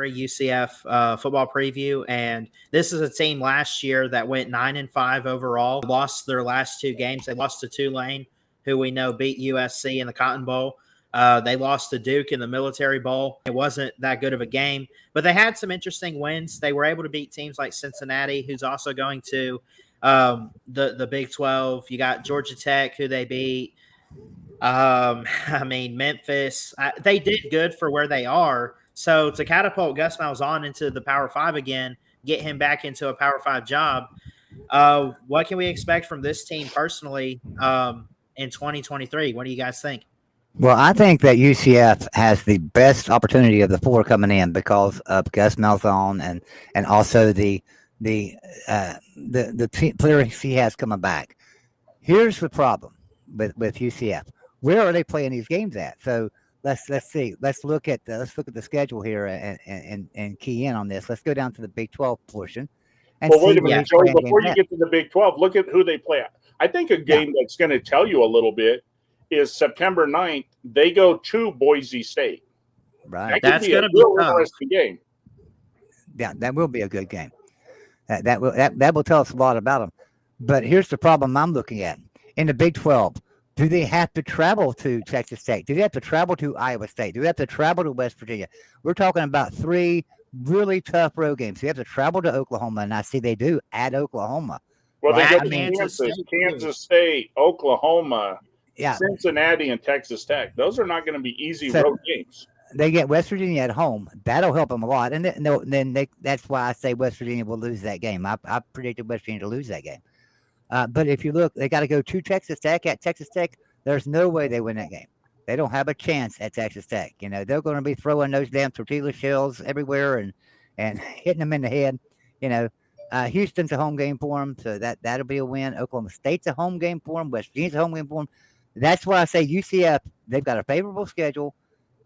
2023 UCF football preview, and this is a team last year that went 9-5 overall. Lost their last two games. They lost to Tulane, who we know beat USC in the Cotton Bowl. They lost to Duke in the Military Bowl. It wasn't that good of a game, but they had some interesting wins. They were able to beat teams like Cincinnati, who's also going to the Big 12. You got Georgia Tech, who they beat. Memphis, they did good for where they are. So to catapult Gus Malzahn into the Power 5 again, get him back into a Power 5 job, what can we expect from this team personally in 2023? What do you guys think? Well, I think that UCF has the best opportunity of the four coming in because of Gus Malzahn and also the players he has coming back. Here's the problem with UCF. Where are they playing these games at? So let's see. Let's look at the schedule here and key in on this. Let's go down to the Big 12 portion. And well, wait a minute, Joey. Before you get to the Big 12, look at who they play at. I think a game that's going to tell you a little bit is September 9th. They go to Boise State. Right. That's going to be a interesting game. Yeah, that will be a good game. That will tell us a lot about them. But here's the problem I'm looking at. In the Big 12, do they have to travel to Texas Tech? Do they have to travel to Iowa State? Do they have to travel to West Virginia? We're talking about three really tough road games. You have to travel to Oklahoma, and I see they do at Oklahoma. Well, they get Kansas State, Oklahoma, Cincinnati, and Texas Tech. Those are not going to be easy road games. They get West Virginia at home. That'll help them a lot. And that's why I say West Virginia will lose that game. I predicted West Virginia to lose that game. But if you look, they got to go to Texas Tech. At Texas Tech, there's no way they win that game. They don't have a chance at Texas Tech. You know, they're going to be throwing those damn tortilla shells everywhere and hitting them in the head. You know, Houston's a home game for them, so that'll be a win. Oklahoma State's a home game for them. West Virginia's a home game for them. That's why I say UCF, they've got a favorable schedule.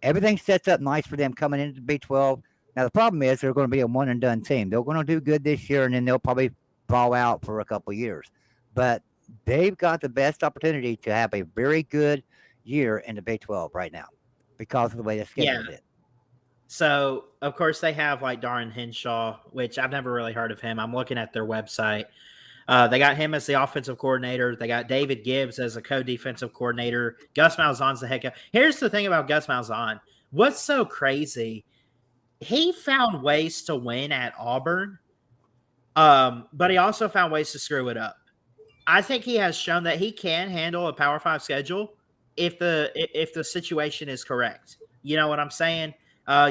Everything sets up nice for them coming into the Big 12. Now, the problem is they're going to be a one-and-done team. They're going to do good this year, and then they'll probably fall out for a couple of years. But they've got the best opportunity to have a very good year in the Big 12 right now because of the way the schedule is. So, of course, they have like Darren Henshaw, which I've never really heard of him. I'm looking at their website. They got him as the offensive coordinator. They got David Gibbs as a co-defensive coordinator. Gus Malzahn's the head coach. Here's the thing about Gus Malzahn. What's so crazy, he found ways to win at Auburn, but he also found ways to screw it up. I think he has shown that he can handle a Power 5 schedule if the situation is correct. You know what I'm saying?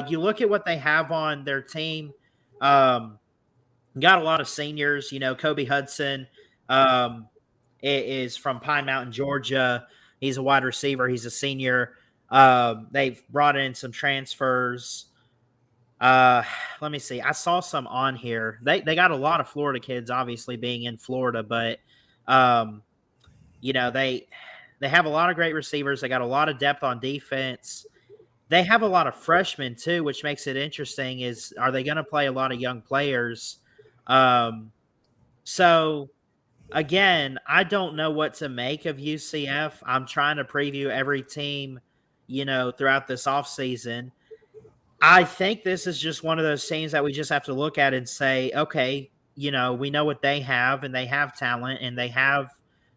You look at what they have on their team. Got a lot of seniors. You know, Kobe Hudson is from Pine Mountain, Georgia. He's a wide receiver. He's a senior. They've brought in some transfers. Let me see. I saw some on here. They got a lot of Florida kids, obviously being in Florida, but you know, they have a lot of great receivers. They got a lot of depth on defense. They have a lot of freshmen too, which makes it interesting. Are they going to play a lot of young players? So again, I don't know what to make of UCF. I'm trying to preview every team, you know, throughout this offseason. I think this is just one of those teams that we just have to look at and say, okay, you know, we know what they have, and they have talent, and they have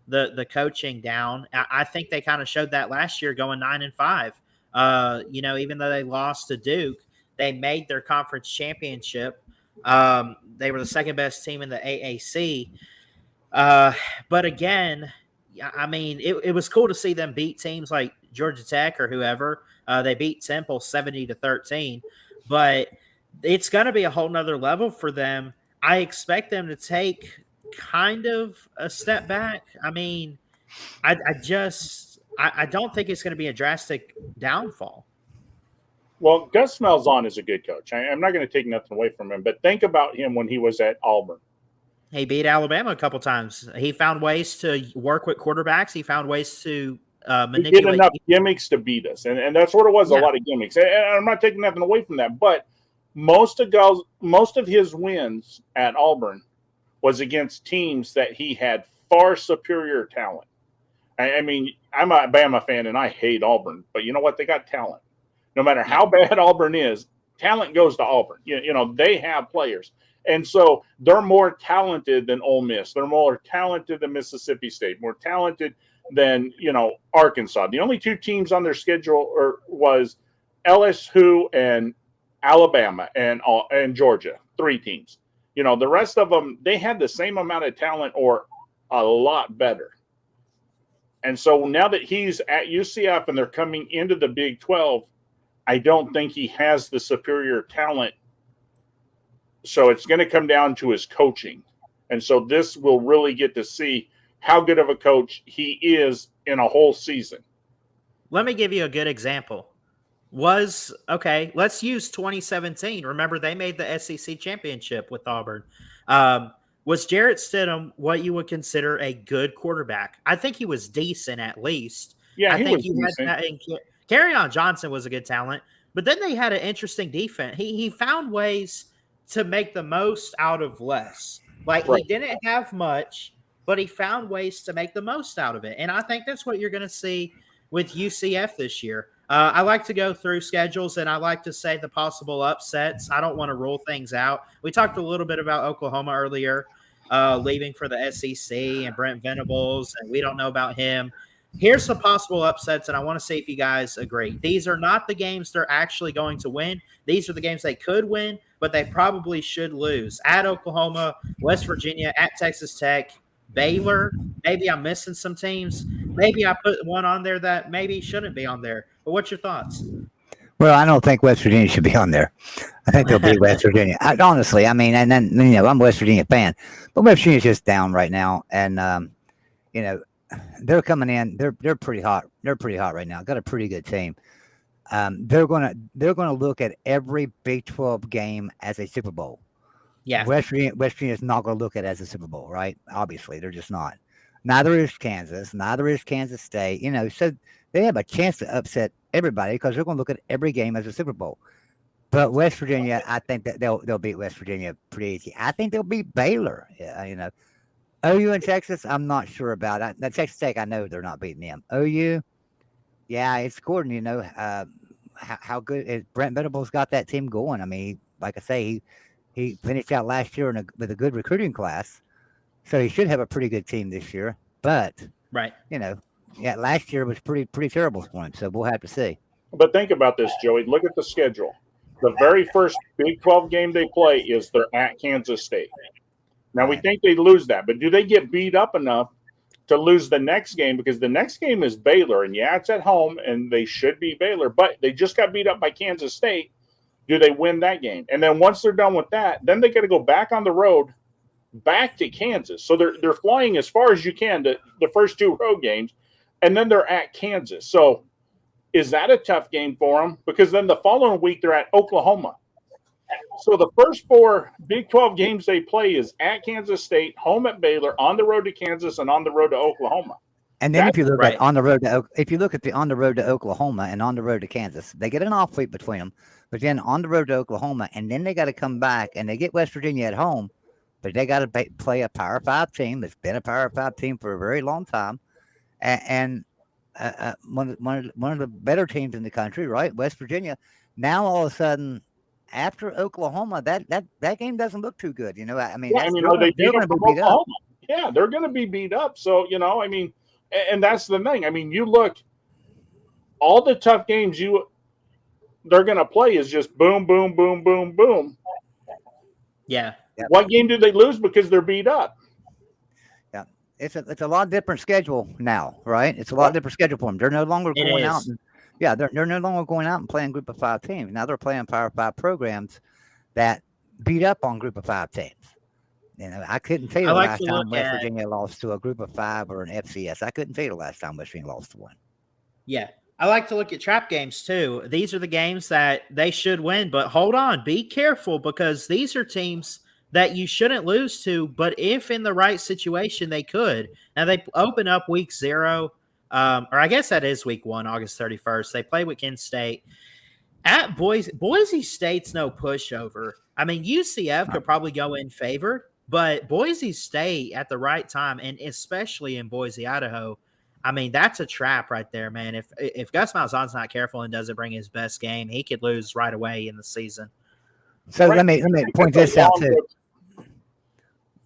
the coaching down. I think they kind of showed that last year going 9-5. You know, even though they lost to Duke, they made their conference championship. They were the second best team in the AAC. But again, I mean, it was cool to see them beat teams like Georgia Tech or whoever. They beat Temple 70-13, but it's going to be a whole nother level for them. I expect them to take kind of a step back. I mean, I don't think it's going to be a drastic downfall. Well, Gus Malzahn is a good coach. I'm not going to take nothing away from him, but think about him when he was at Auburn. He beat Alabama a couple times. He found ways to work with quarterbacks. He found ways to manipulate. He did enough gimmicks to beat us, and that's what it was, a lot of gimmicks. And I'm not taking nothing away from that, but most of his wins at Auburn was against teams that he had far superior talent. I mean, I'm a Bama fan, and I hate Auburn, but you know what? They got talent. No matter how bad Auburn is, talent goes to Auburn. They have players. And so they're more talented than Ole Miss. They're more talented than Mississippi State, more talented than, Arkansas. The only two teams on their schedule was LSU and Alabama and Georgia, 3 teams. The rest of them, they had the same amount of talent or a lot better. And so now that he's at UCF and they're coming into the Big 12, I don't think he has the superior talent. So it's going to come down to his coaching. And so this will really get to see how good of a coach he is in a whole season. Let me give you a good example. Let's use 2017. Remember, they made the SEC championship with Auburn. Was Jarrett Stidham what you would consider a good quarterback? I think he was decent at least. Yeah, I think he had Kerryon Johnson was a good talent, but then they had an interesting defense. He found ways to make the most out of less. Right. He didn't have much, but he found ways to make the most out of it. And I think that's what you're going to see with UCF this year. I like to go through schedules, and I like to say the possible upsets. I don't want to rule things out. We talked a little bit about Oklahoma earlier, leaving for the SEC and Brent Venables, and we don't know about him. Here's some possible upsets, and I want to see if you guys agree. These are not the games they're actually going to win. These are the games they could win, but they probably should lose. At Oklahoma, West Virginia, at Texas Tech, Baylor. Maybe I'm missing some teams. Maybe I put one on there that maybe shouldn't be on there. But what's your thoughts? Well, I don't think West Virginia should be on there. I think they'll beat West Virginia. Honestly, I'm a West Virginia fan, but West Virginia's just down right now, and they're coming in. They're pretty hot. They're pretty hot right now. Got a pretty good team. They're gonna look at every Big 12 game as a Super Bowl. Yeah, West Virginia is not going to look at it as a Super Bowl, right? Obviously, they're just not. Neither is Kansas. Neither is Kansas State. So they have a chance to upset everybody because they're going to look at every game as a Super Bowl. But West Virginia, I think that they'll beat West Virginia pretty easy. I think they'll beat Baylor. OU and Texas, I'm not sure about. Texas Tech, I know they're not beating them. OU, yeah, it's Gordon. How good is Brent Venables got that team going? I mean, like I say, he finished out last year with a good recruiting class, so he should have a pretty good team this year. But last year was pretty terrible for him. So we'll have to see. But think about this, Joey. Look at the schedule. The very first Big 12 game they play is they're at Kansas State. Now, we think they lose that, but do they get beat up enough to lose the next game? Because the next game is Baylor, and it's at home, and they should be Baylor, but they just got beat up by Kansas State. Do they win that game? And then once they're done with that, then they got to go back on the road, back to Kansas. So they're flying as far as you can to the first 2 road games, and then they're at Kansas. So is that a tough game for them? Because then the following week they're at Oklahoma. So the first 4 Big 12 games they play is at Kansas State, home at Baylor, on the road to Kansas, and on the road to Oklahoma. And then if you look at on the road to Oklahoma and on the road to Kansas, they get an off week between them. But then on the road to Oklahoma, and then they got to come back and they get West Virginia at home, but they got to play a Power 5 team that's been a Power 5 team for a very long time, and one of the better teams in the country, right? West Virginia. Now all of a sudden, after Oklahoma, that game doesn't look too good. They beat up Oklahoma. Yeah, they're going to be beat up. So and that's the thing. You look, all the tough games they're going to play is just boom, boom, boom, boom, boom. Yeah. What game did they lose because they're beat up? Yeah, it's a lot different schedule now, right? It's a lot different schedule for them. They're no longer going out. They're no longer going out and playing Group of 5 teams. Now they're playing Power 5 programs that beat up on Group of 5 teams. I couldn't tell you the last time West Virginia lost to a Group of 5 or an FCS. I couldn't tell you the last time West Virginia lost to one. Yeah. I like to look at trap games too. These are the games that they should win, but hold on, be careful because these are teams that you shouldn't lose to, but if in the right situation, they could. Now they open up week 0, or I guess that is week 1, August 31st. They play with Kent State. At Boise State's no pushover. UCF could probably go in favored, but Boise State at the right time, and especially in Boise, Idaho, I mean, that's a trap right there, man. If Gus Malzahn's not careful and doesn't bring his best game, he could lose right away in the season. So let me point this out too.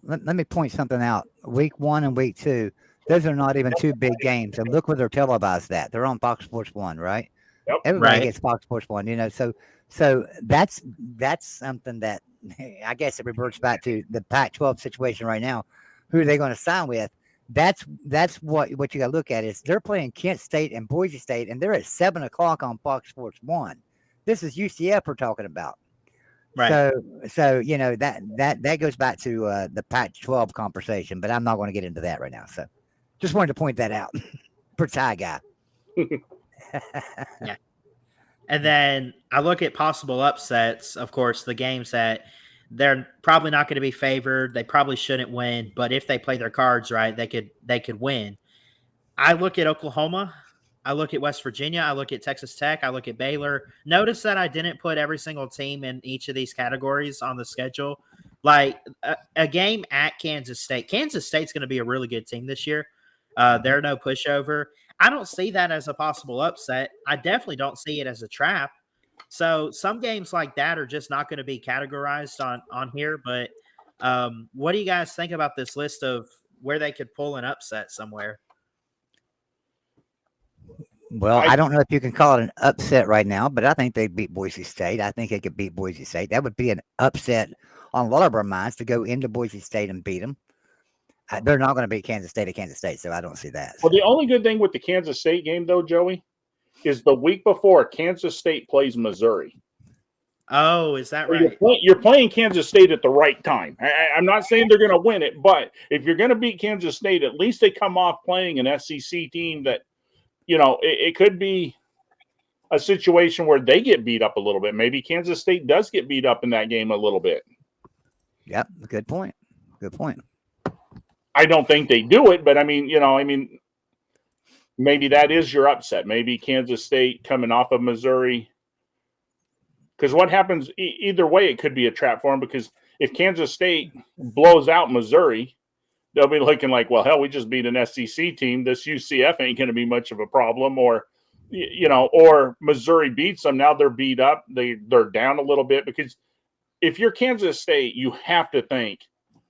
Let me point something out. Week 1 and week 2, those are not even two big games, and look where they're televised at. They're on Fox Sports 1, right? Yep. Everybody gets Fox Sports 1, you know. So that's something that I guess it reverts back to the Pac-12 situation right now. Who are they going to sign with? That's what you got to look at is they're playing Kent State and Boise State, and they're at 7:00 on Fox Sports 1. This is UCF we're talking about. Right. So you know that goes back to the Pac-12 conversation, but I'm not going to get into that right now. So just wanted to point that out for Ty guy. Yeah. And then I look at possible upsets. Of course, the games that they're probably not going to be favored. They probably shouldn't win, but if they play their cards right, they could win. I look at Oklahoma. I look at West Virginia. I look at Texas Tech. I look at Baylor. Notice that I didn't put every single team in each of these categories on the schedule. Like a game at Kansas State. Kansas State's going to be a really good team this year. They're no pushover. I don't see that as a possible upset. I definitely don't see it as a trap. So some games like that are just not going to be categorized on here. But what do you guys think about this list of where they could pull an upset somewhere? Well, I don't know if you can call it an upset right now, but I think they'd beat Boise State. I think they could beat Boise State. That would be an upset on a lot of our minds to go into Boise State and beat them. They're not going to beat Kansas State at Kansas State, so I don't see that. Well, the only good thing with the Kansas State game, though, Joey, is the week before Kansas State plays Missouri. Oh, is that right? You're playing Kansas State at the right time. I'm not saying they're going to win it, but if you're going to beat Kansas State, at least they come off playing an SEC team that, you know, it could be a situation where they get beat up a little bit. Maybe Kansas State does get beat up in that game a little bit. Yep, good point. Good point. I don't think they do it, but I mean, maybe that is your upset. Maybe Kansas State coming off of Missouri. Because what happens either way, it could be a trap for them. Because if Kansas State blows out Missouri, they'll be looking like, well, hell, we just beat an SEC team. This UCF ain't going to be much of a problem. Or, or Missouri beats them. Now they're beat up. They're down a little bit. Because if you're Kansas State, you have to think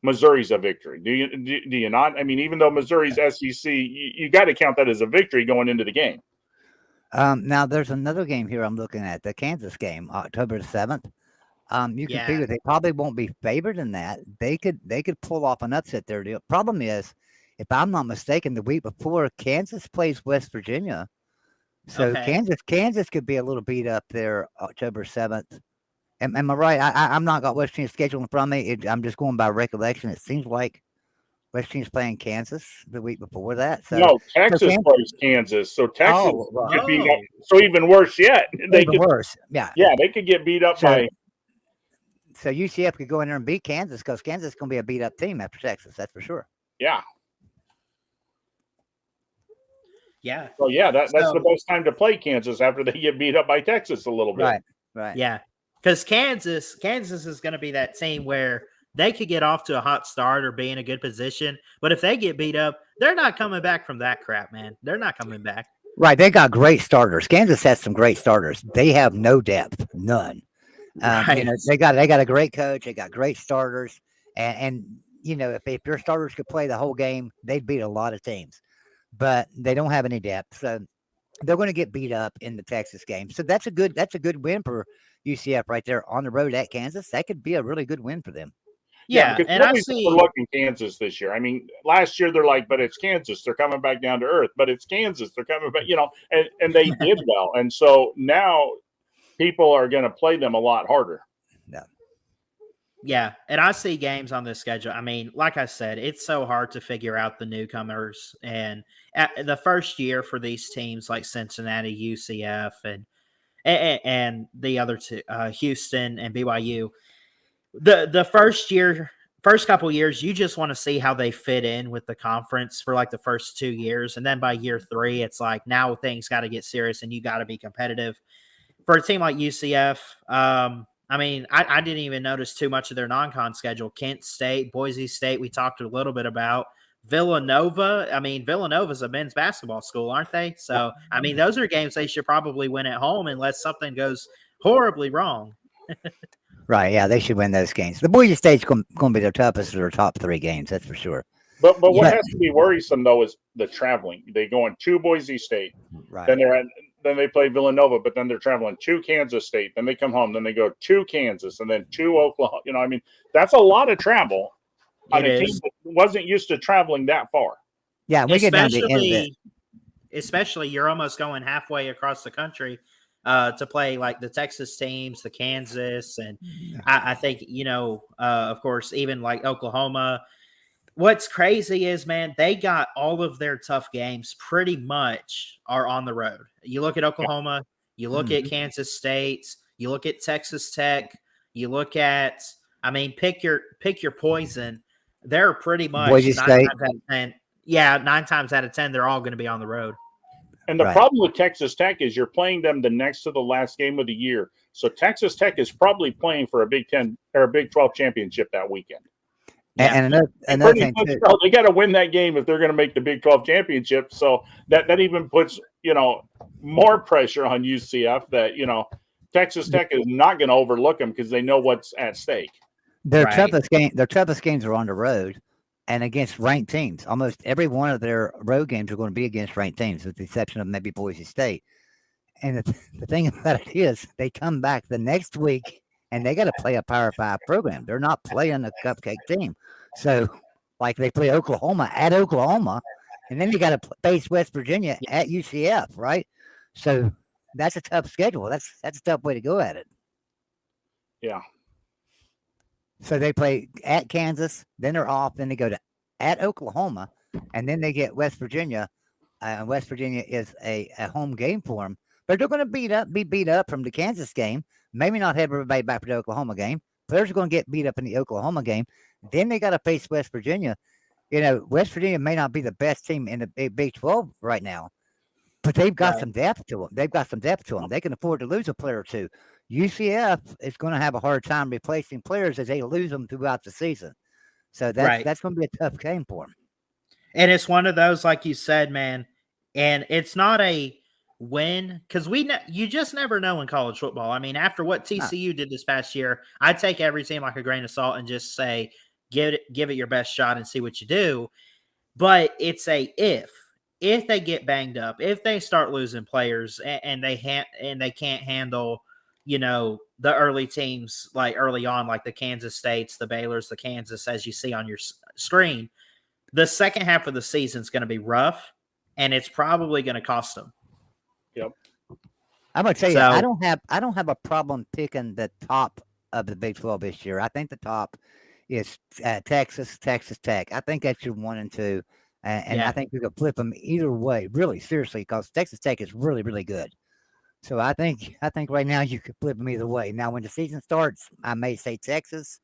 Missouri's a victory. Do you not? I mean, even though Missouri's SEC, you got to count that as a victory going into the game. Now there's another game here I'm looking at, the Kansas game, October 7th. You can figure they probably won't be favored in that. They could pull off an upset there. The problem is, if I'm not mistaken, the week before Kansas plays West Virginia, so Kansas could be a little beat up there October 7th. Am I right? I'm not got West Virginia's schedule in front of me. I'm just going by recollection. It seems like West Virginia's playing Kansas the week before that. So, no, Texas plays Kansas. So Texas could beat up. So even worse yet. Worse. Yeah. Yeah, they could get beat up by. So UCF could go in there and beat Kansas because Kansas is going to be a beat up team after Texas. That's for sure. Yeah. Yeah. So yeah, that's the best time to play Kansas after they get beat up by Texas a little bit. Right. Yeah. Because Kansas is going to be that team where they could get off to a hot start or be in a good position. But if they get beat up, they're not coming back from that crap, man. They're not coming back. Right. They got great starters. Kansas has some great starters. They have no depth, none. Right. They got a great coach. They got great starters. And if your starters could play the whole game, they'd beat a lot of teams. But they don't have any depth. So they're going to get beat up in the Texas game. So that's a good win for UCF right there on the road at Kansas. That could be a really good win for them. Yeah, and I see we're looking Kansas this year. I mean, last year they're like, but it's Kansas. They're coming back down to earth. But it's Kansas. They're coming back, and they did well. And so now people are going to play them a lot harder. Yeah, and I see games on this schedule. I mean, like I said, it's so hard to figure out the newcomers. And the first year for these teams like Cincinnati, UCF, and the other two, Houston and BYU, the first couple years, you just want to see how they fit in with the conference for like the first 2 years. And then by year 3, it's like now things got to get serious and you got to be competitive. For a team like UCF, I mean, I didn't even notice too much of their non-con schedule. Kent State, Boise State, we talked a little bit about. Villanova. I mean, Villanova's a men's basketball school, aren't they? So, I mean, those are games they should probably win at home unless something goes horribly wrong. Right. Yeah, they should win those games. The Boise State's going to be their toughest of their top 3 games. That's for sure. But what Yeah. has to be worrisome though is the traveling. They go in to Boise State, Right. then they play Villanova, but then they're traveling to Kansas State. Then they come home. Then they go to Kansas, and then to Oklahoma. I mean, that's a lot of travel on a team that wasn't used to traveling that far. Yeah, we get down to the end of it. Especially, you're almost going halfway across the country to play like the Texas teams, the Kansas, and I think of course, even like Oklahoma. What's crazy is, man, they got all of their tough games pretty much are on the road. You look at Oklahoma, you look at Kansas State, you look at Texas Tech, you look at, I mean, pick your poison. They're pretty much Boise 9 State. times out of 10. Yeah, 9 times out of 10, they're all going to be on the road. And the Right. problem with Texas Tech is you're playing them the next to the last game of the year. So Texas Tech is probably playing for a Big 10 or a Big 12 championship that weekend. Yeah. And another thing Much, too. they got to win that game if they're going to make the Big 12 championship. So that even puts more pressure on UCF that Texas Tech is not going to overlook them because they know what's at stake. Their Right. toughest games are on the road and against ranked teams. Almost every one of their road games are going to be against ranked teams, with the exception of maybe Boise State. And the thing about it is, they come back the next week and they got to play a Power 5 program. They're not playing a cupcake team. So, like, they play Oklahoma at Oklahoma, and then you got to face West Virginia at UCF, right? So that's a tough schedule. That's a tough way to go at it. Yeah. So they play at Kansas, then they're off, then they go to at Oklahoma, and then they get West Virginia. And West Virginia is a home game for them. But they're going to be beat up from the Kansas game. Maybe not have everybody back for the Oklahoma game. Players are going to get beat up in the Oklahoma game. Then they got to face West Virginia. West Virginia may not be the best team in the Big 12 right now, but they've got some depth to them. They can afford to lose a player or two. UCF is going to have a hard time replacing players as they lose them throughout the season. So that's going to be a tough game for them. And it's one of those, like you said, man, and it's not a win because you just never know in college football. I mean, after what TCU did this past year, I take every team like a grain of salt and just say, give it your best shot and see what you do. But it's a if they get banged up, if they start losing players and they can't handle, the early teams like early on, like the Kansas States, the Baylors, the Kansas, as you see on your screen, the second half of the season is going to be rough, and it's probably going to cost them. Yep. I'm going to tell you, I don't have a problem picking the top of the Big 12 this year. I think the top is Texas Tech. I think that's your 1 and 2. And I think we could flip them either way, really seriously, because Texas Tech is really, really good. So I think right now you could flip them either way. Now, when the season starts, I may say Texas,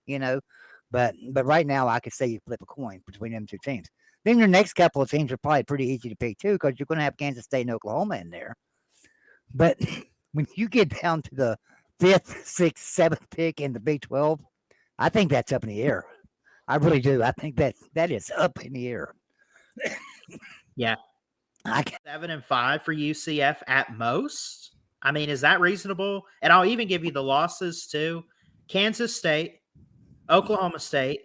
but right now I could say you flip a coin between them two teams. Then your next couple of teams are probably pretty easy to pick too, because you're going to have Kansas State and Oklahoma in there. But when you get down to the 5th, 6th, 7th pick in the Big 12, I think that's up in the air. I really do. I think that is up in the air. Yeah. 7-5 for UCF at most. I mean, is that reasonable? And I'll even give you the losses too. Kansas State, Oklahoma State,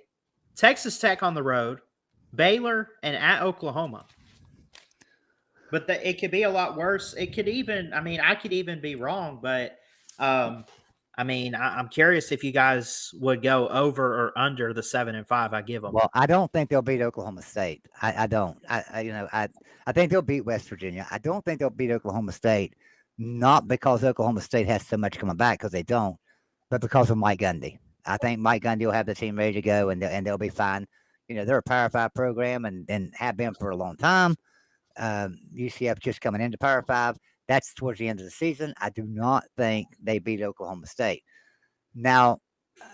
Texas Tech on the road, Baylor, and at Oklahoma. But it could be a lot worse. It could even, I could even be wrong, but I'm curious if you guys would go over or under the 7-5 I give them. Well, I don't think they'll beat Oklahoma State. I don't. I think they'll beat West Virginia. I don't think they'll beat Oklahoma State, not because Oklahoma State has so much coming back, because they don't, but because of Mike Gundy. I think Mike Gundy will have the team ready to go, and they'll be fine. They're a Power 5 program and have been for a long time. UCF just coming into Power 5. That's towards the end of the season. I do not think they beat Oklahoma State. Now,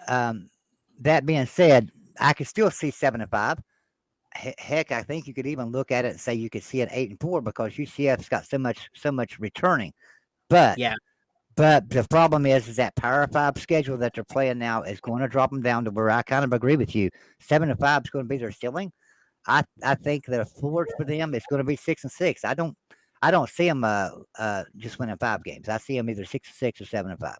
that being said, I could still see 7-5. Heck, I think you could even look at it and say you could see an 8-4 because UCF's got so much returning. But the problem is that Power 5 schedule that they're playing now is going to drop them down to where I kind of agree with you. 7-5 is going to be their ceiling. I think the floor for them is going to be 6-6. I don't see them just winning 5 games. I see them either 6-6 or 7-5.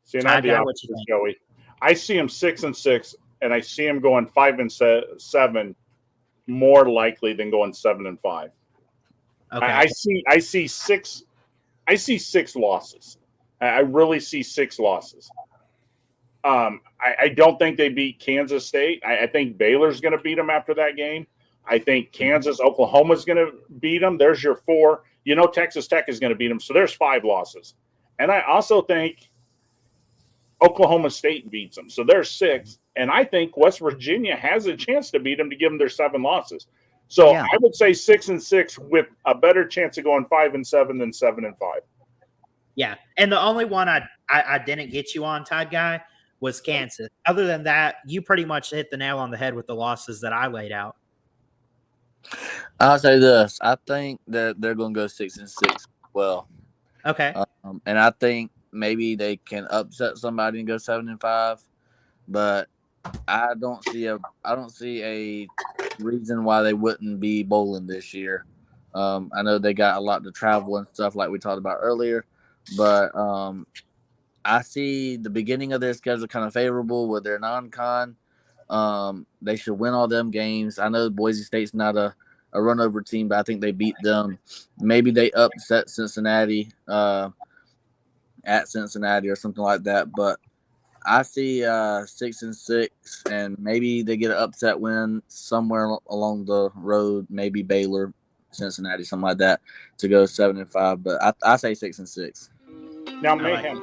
See, and I'm the Guy, what you opposite, think? Joey. I see them 6-6, and I see them going 5-7 more likely than going 7-5. Okay. I see 6. I see 6 losses. I really see 6 losses. I don't think they beat Kansas State. I think Baylor's going to beat them after that game. I think Kansas, Oklahoma's going to beat them. There's your 4. You know, Texas Tech is going to beat them. So there's 5 losses. And I also think Oklahoma State beats them. So there's 6. And I think West Virginia has a chance to beat them to give them their 7 losses. So Yeah. I would say 6-6 with a better chance of going 5-7 than 7-5. Yeah. And the only one I didn't get you on, Todd Guy, was Kansas. Other than that, you pretty much hit the nail on the head with the losses that I laid out. I'll say this. I think that they're going to go 6-6. Well, Okay. and I think maybe they can upset somebody and go 7-5, but I don't see a reason why they wouldn't be bowling this year. I know they got a lot to travel and stuff like we talked about earlier, but I see the beginning of their schedule kind of favorable with their non-con. They should win all them games. I know Boise State's not a run-over team, but I think they beat them. Maybe they upset Cincinnati at Cincinnati or something like that, but I see 6-6, and maybe they get an upset win somewhere along the road, maybe Baylor, Cincinnati, something like that, to go 7-5. But I say 6-6. Now, Mayhem,